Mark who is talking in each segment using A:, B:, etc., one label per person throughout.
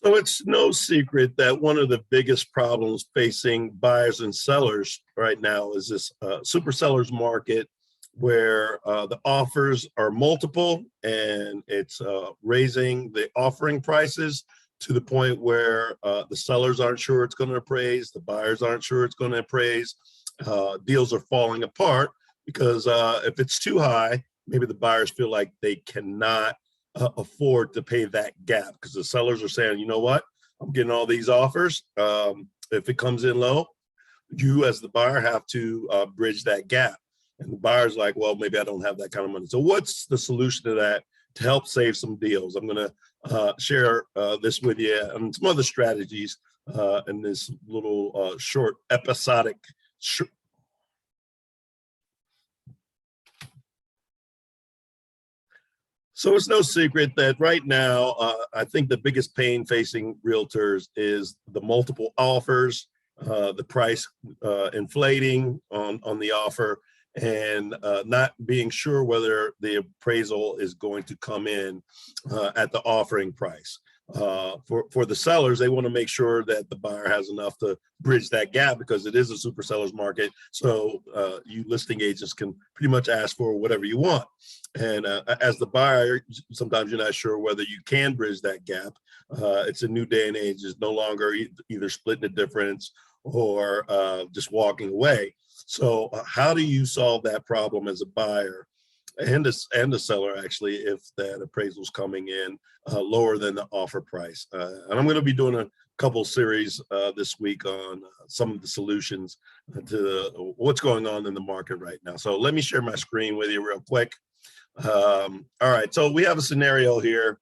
A: So it's no secret that one of the biggest problems facing buyers and sellers right now is this super sellers market where the offers are multiple and it's raising the offering prices to the point where the sellers aren't sure it's going to appraise, the buyers aren't sure it's going to appraise. Deals are falling apart because if it's too high, maybe the buyers feel like they cannot afford to pay that gap because the sellers are saying, you know what, I'm getting all these offers. If it comes in low, you as the buyer have to bridge that gap. And the buyer's like, well, maybe I don't have that kind of money. So what's the solution to that to help save some deals? I'm going to share this with you and some other strategies in this little short episodic. So it's no secret that right now, I think the biggest pain facing realtors is the multiple offers, the price inflating on the offer, and not being sure whether the appraisal is going to come in at the offering price. For the sellers, they want to make sure that the buyer has enough to bridge that gap because it is a super sellers market. So you listing agents can pretty much ask for whatever you want. And as the buyer, sometimes you're not sure whether you can bridge that gap. It's a new day and age. It's no longer either splitting the difference or just walking away. So how do you solve that problem as a buyer and the seller, actually, if that appraisal is coming in lower than the offer price? And I'm going to be doing a couple series this week on some of the solutions to what's going on in the market right now. So let me share my screen with you real quick. All right, so we have a scenario here,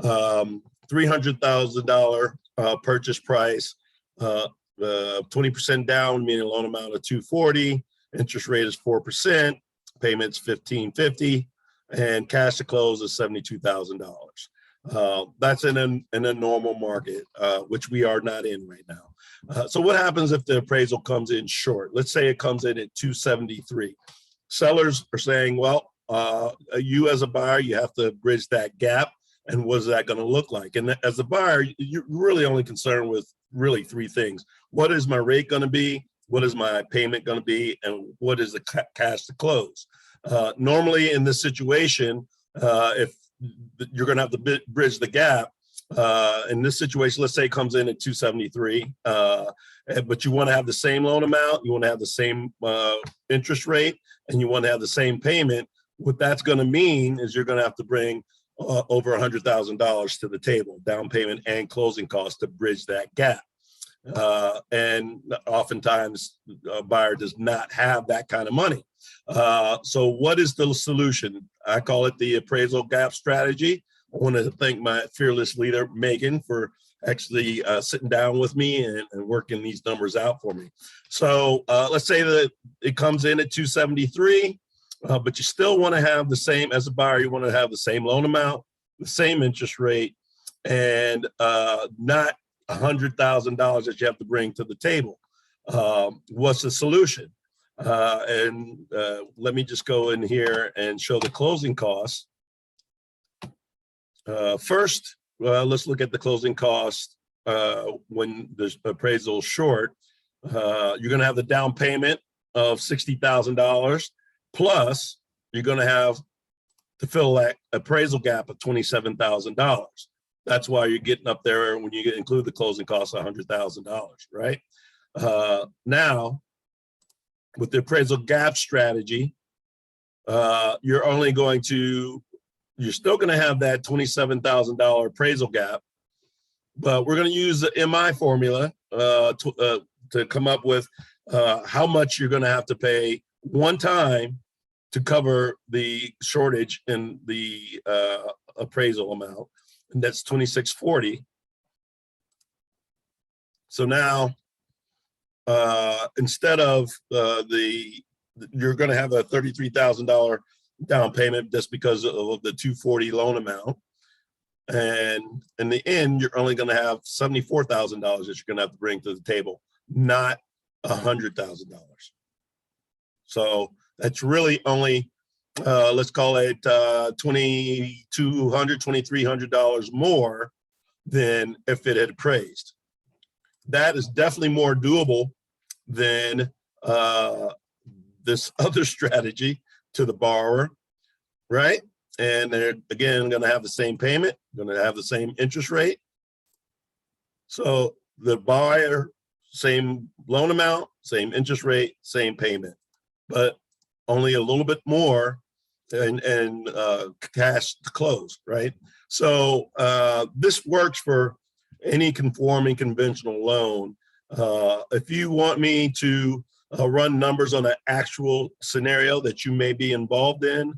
A: $300,000 purchase price, 20% down, meaning loan amount of $240, interest rate is 4%, payments $1,550, and cash to close is $72,000. That's in a normal market, which we are not in right now. So what happens if the appraisal comes in short? Let's say it comes in at 273. Sellers are saying, well, you as a buyer, you have to bridge that gap. And what is that going to look like? And as a buyer, you're really only concerned with really three things. What is my rate going to be? What is my payment going to be? And what is the cash to close? Normally in this situation, if you're going to have to bridge the gap, in this situation, let's say it comes in at 273, but you want to have the same loan amount, you want to have the same interest rate, and you want to have the same payment. What that's going to mean is you're going to have to bring over $100,000 to the table, down payment and closing costs to bridge that gap. And oftentimes a buyer does not have that kind of money. So what is the solution? I call it the appraisal gap strategy. I want to thank my fearless leader, Megan, for actually sitting down with me and working these numbers out for me. So let's say that it comes in at 273. But you still want to have the same, as a buyer, you want to have the same loan amount, the same interest rate, and not $100,000 that you have to bring to the table. What's the solution? Let me just go in here and show the closing costs. First, let's look at the closing costs when the appraisal is short. You're going to have the down payment of $60,000. Plus, you're going to have to fill that appraisal gap of $27,000. That's why you're getting up there when you include the closing costs of $100,000, right? Now, with the appraisal gap strategy, you're still going to have that $27,000 appraisal gap, but we're going to use the MI formula to come up with how much you're going to have to pay one time to cover the shortage in the appraisal amount, and that's $2,640. So now, instead of you're going to have a $33,000 down payment just because of the $240 loan amount, and in the end, you're only going to have $74,000 that you're going to have to bring to the table, not $100,000. So that's really only, let's call it $2,200, $2,300 more than if it had appraised. That is definitely more doable than this other strategy to the borrower, right? And they're, again, going to have the same payment, going to have the same interest rate. So the buyer, same loan amount, same interest rate, same payment, but only a little bit more and cash to close, right? So this works for any conforming conventional loan. If you want me to run numbers on an actual scenario that you may be involved in,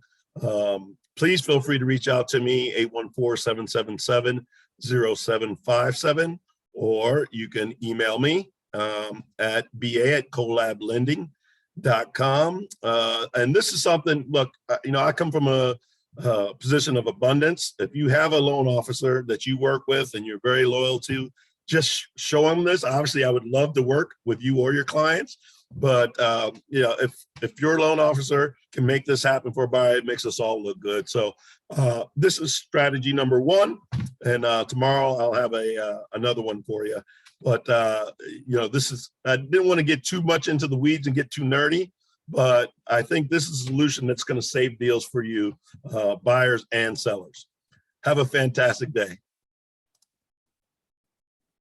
A: please feel free to reach out to me, 814-777-0757, or you can email me at ba@collablending.com. And this is something, look, I come from a position of abundance. If you have a loan officer that you work with and you're very loyal to, just show them this. Obviously, I would love to work with you or your clients, but if your loan officer can make this happen for a buyer, it makes us all look good. So this is strategy number one, and tomorrow I'll have another one for you. But this is, I didn't want to get too much into the weeds and get too nerdy, but I think this is a solution that's going to save deals for you, buyers and sellers. Have a fantastic day.